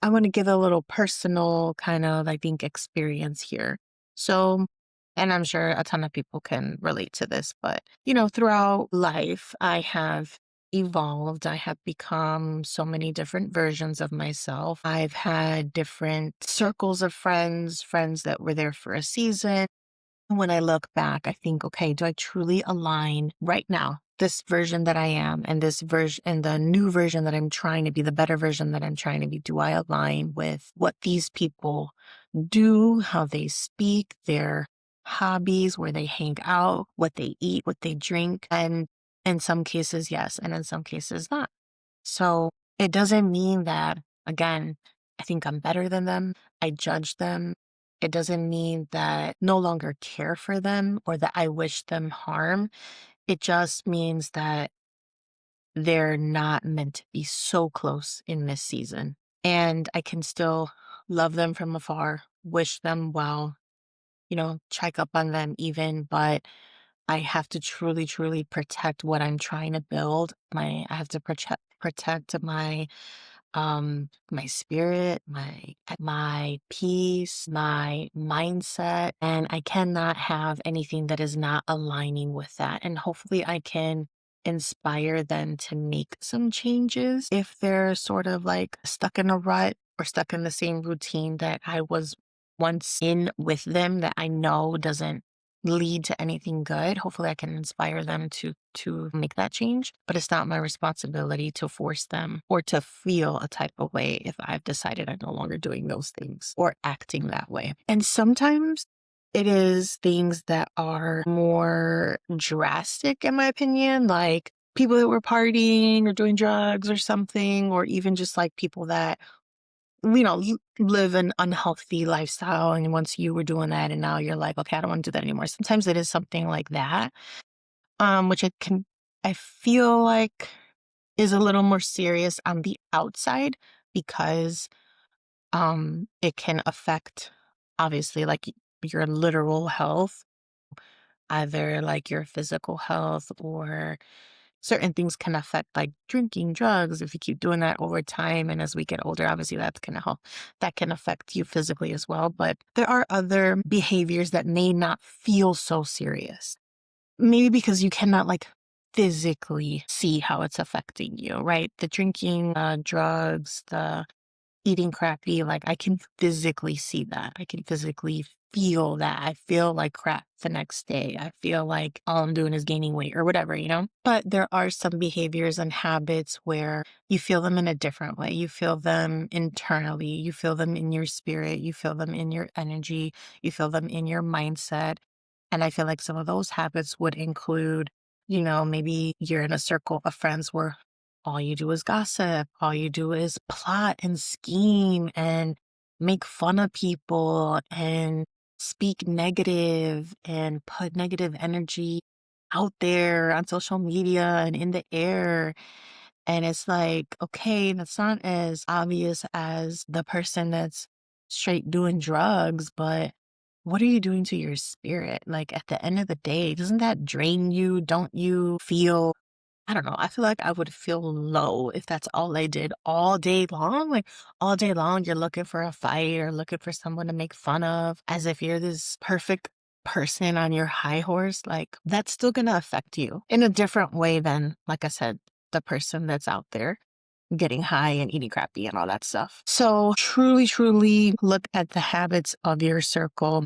I want to give a little personal kind of, I think, experience here. So, and I'm sure a ton of people can relate to this, but, throughout life, I have evolved. I have become so many different versions of myself. I've had different circles of friends, friends that were there for a season. When I look back, I think, okay, do I truly align right now? This version that I am and this version and the new version that I'm trying to be, the better version that I'm trying to be, do I align with what these people do, how they speak, their hobbies, where they hang out, what they eat, what they drink? And in some cases, yes, and in some cases, not. So it doesn't mean that, again, I think I'm better than them. I judge them. It doesn't mean that no longer care for them or that I wish them harm. It just means that they're not meant to be so close in this season. And I can still love them from afar, wish them well, check up on them even, but I have to truly, truly protect what I'm trying to build. I have to protect my spirit, my peace, my mindset, and I cannot have anything that is not aligning with that. And hopefully I can inspire them to make some changes if they're sort of like stuck in a rut or stuck in the same routine that I was once in with them that I know doesn't lead to anything good. Hopefully I can inspire them to make that change, but it's not my responsibility to force them or to feel a type of way if I've decided I'm no longer doing those things or acting that way. And sometimes it is things that are more drastic in my opinion, like people that were partying or doing drugs or something, or even just like people that you live an unhealthy lifestyle. And once you were doing that and now you're like, okay, I don't want to do that anymore. Sometimes it is something like that, which I feel like is a little more serious on the outside because, it can affect obviously like your literal health, either like your physical health or certain things can affect like drinking drugs if you keep doing that over time. And as we get older, obviously that's gonna help that can affect you physically as well. But there are other behaviors that may not feel so serious. Maybe because you cannot like physically see how it's affecting you, right? The drinking, drugs, the eating crappy, like I can physically see that. I can physically feel that. I feel like crap the next day. I feel like all I'm doing is gaining weight or whatever. But there are some behaviors and habits where you feel them in a different way. You feel them internally. You feel them in your spirit. You feel them in your energy. You feel them in your mindset. And I feel like some of those habits would include, maybe you're in a circle of friends where all you do is gossip. All you do is plot and scheme and make fun of people and speak negative and put negative energy out there on social media and in the air. And it's like, okay, that's not as obvious as the person that's straight doing drugs, but what are you doing to your spirit? Like at the end of the day, doesn't that drain you? Don't you feel I don't know. I feel like I would feel low if that's all I did all day long. Like all day long, you're looking for a fight or looking for someone to make fun of as if you're this perfect person on your high horse. Like that's still going to affect you in a different way than, like I said, the person that's out there getting high and eating crappy and all that stuff. So truly, truly look at the habits of your circle.